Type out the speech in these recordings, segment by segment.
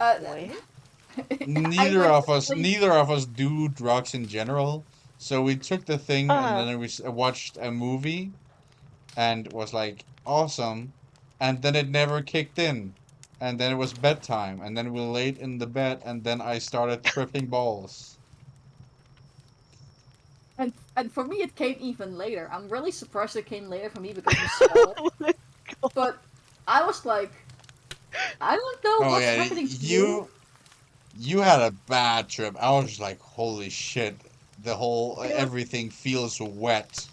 Uh, What? I Neither went of to us, sleep. neither of us do drugs in general. So we took the thing and Uh-huh. then watched a movie and was like awesome, and then it never kicked in, and then it was bedtime, and then we laid in the bed, and then I started tripping balls. And for me, it came even later. I'm really surprised it came later for me because I'm small. Oh my god. But I was like, I don't know Oh what's yeah, happening to you. you had a bad trip. I was just like, holy shit, the whole And it was, everything feels wet.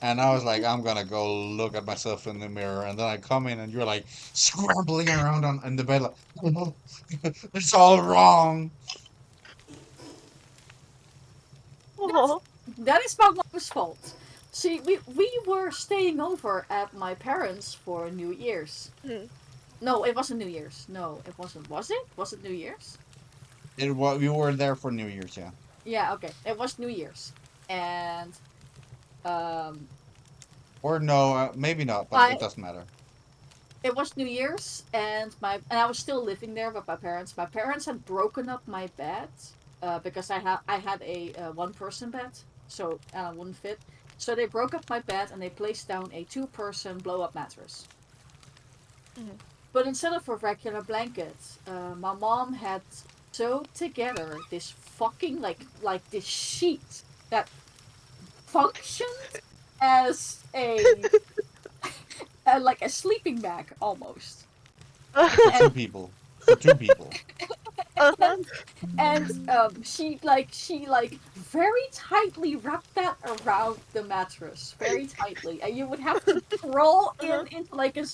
And I was like, I'm gonna go look at myself in the mirror. And then I come in and you're like scrambling around on in the bed like, oh no, it's all wrong. that's Oh. that is my mom's fault. See, we were staying over at my parents for New Year's. Hmm. No, it wasn't New Year's. No, it wasn't. Was it? Was it New Year's? We were there for New Year's, yeah. Yeah, okay. It was New Year's. And um Or no, maybe not, but it my doesn't matter. it was New Year's and I was still living there with my parents. My parents had broken up my bed because I had a one person bed, so wouldn't fit. So they broke up my bed and they placed down a two-person blow-up mattress. Hmm. But instead of a regular blanket, my mom had sewed together this fucking like this sheet that functioned as a like a sleeping bag almost. For And two people. For two people. Uh-huh. she very tightly wrapped that around the mattress very tightly, and you would have to crawl Uh-huh. in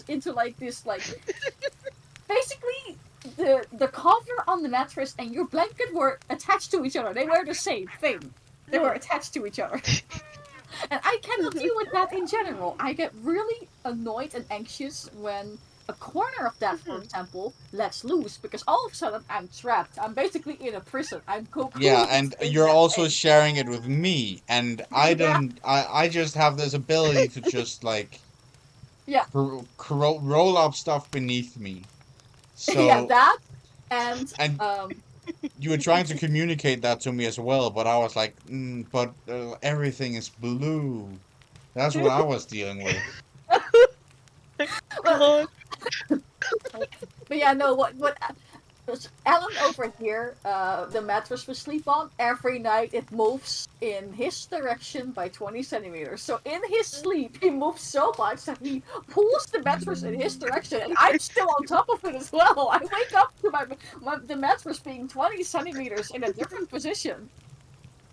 into like this like basically the cover on the mattress and your blanket were attached to each other. They were the same thing. They were Hmm. attached to each other. And I cannot deal with that in general. I get really annoyed and anxious when a corner of that, for Hmm. example, lets loose because all of a sudden I'm trapped. I'm basically in a prison. I'm Yeah, cocooned and in you're that also thing. sharing it with me, and I Yeah, don't. I just have this ability to just like yeah, roll up stuff beneath me. yeah. So, That and and um, you were trying to communicate that to me as well, but I was like, but everything is blue. That's what I was dealing with. well, God. but yeah, no. What Alan over here, the mattress we sleep on, every night it moves in his direction by 20 centimeters. So in his sleep, he moves so much that he pulls the mattress in his direction, and I'm still on top of it as well. I wake up to the mattress being 20 centimeters in a different position.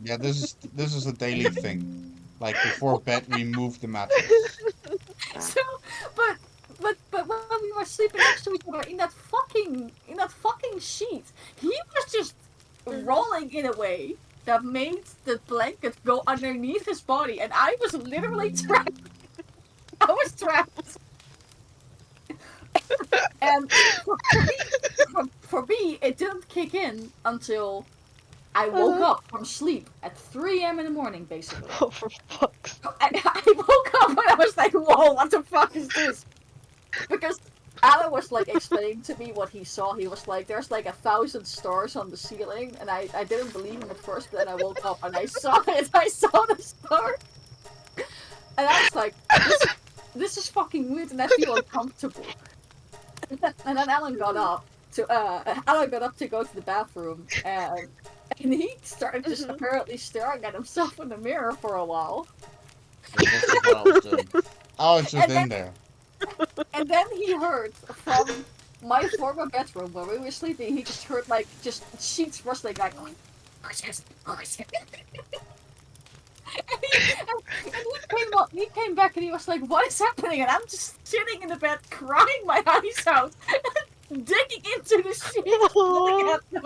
Yeah, this is a daily thing. Like before bed, we move the mattress. So, but but when we were sleeping next to each other in that fucking sheet, he was just Mhm. rolling in a way that made the blanket go underneath his body, and I was literally trapped. I was trapped, and for me, it didn't kick in until I woke Uh-huh. up from sleep at 3 a.m. in the morning, basically. Oh, for fuck's I woke up and I was like, "Whoa, what the fuck is this?" Because Alan was like explaining to me what he saw. He was like, "There's like 1,000 stars on the ceiling," and I didn't believe him at first. But then I woke up and I saw it. I saw the star, and I was like, "This is fucking weird," and I feel uncomfortable. And then Alan got up to go to the bathroom, and he started just Mhm. apparently staring at himself in the mirror for a while, Yeah, this is what I was doing. I was just and then in there. and then he heard from my former bedroom where we were sleeping. He just heard like just sheets rustling, like who's this? Who's this? He came back and he was like, "What is happening?" And I'm just sitting in the bed, crying my eyes out, digging into the sheets, looking Oh. at them.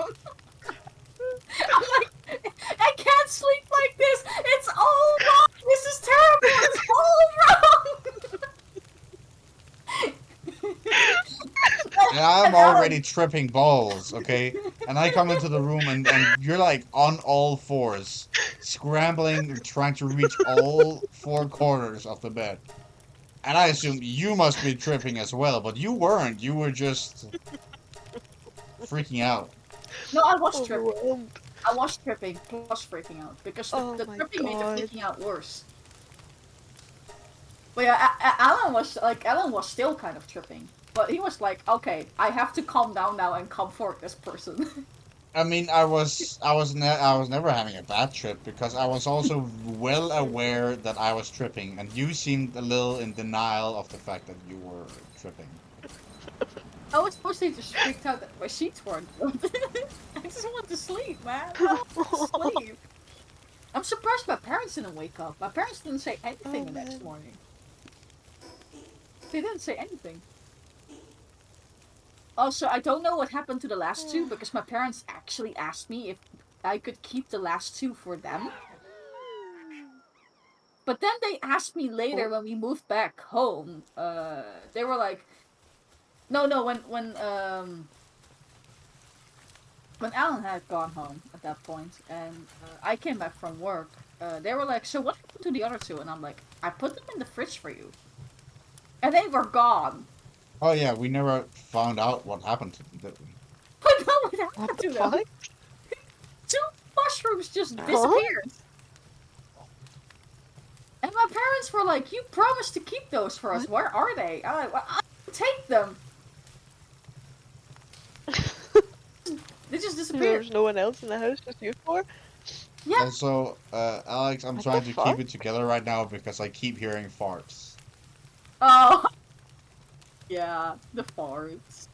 I'm like, I can't sleep like this. It's all wrong. This is terrible. It's all wrong. And I'm And already Alan, tripping balls, okay? And I come into the room and you're like on all fours, scrambling, trying to reach all four corners of the bed. And I assume you must be tripping as well, but you weren't. You were just freaking out. No, I was tripping. Overwhelmed. I was tripping plus freaking out because Oh the my tripping made the God. freaking out worse. But yeah, Alan was still kind of tripping, but he was like, okay, I have to calm down now and comfort this person. I mean, I was never having a bad trip because I was also well aware that I was tripping, and you seemed a little in denial of the fact that you were tripping. I was mostly just freaked out that my sheets weren't good. I just want to sleep, man. I want to sleep. I'm surprised my parents didn't wake up. My parents didn't say anything Oh, the next man. morning. They didn't say anything. Also, I don't know what happened to the last two because my parents actually asked me if I could keep the last two for them. But then they asked me later when we moved back home. They were like, no, when Alan had gone home at that point and I came back from work, they were like, so what happened to the other two? And I'm like, I put them in the fridge for you. And they were gone. Oh yeah, we never found out what happened to them, did we? I know what What happened the to them. fuck? Two mushrooms just Huh? disappeared. And my parents were like, you promised to keep those for us. What? Where are they? I'm like, well, I'll take them. They just disappeared. There's no one else in the house, just you four? Yeah. Also, Alex, I'm What trying the to fuck? keep it together right now because I keep hearing farts. Oh. Yeah, the farts.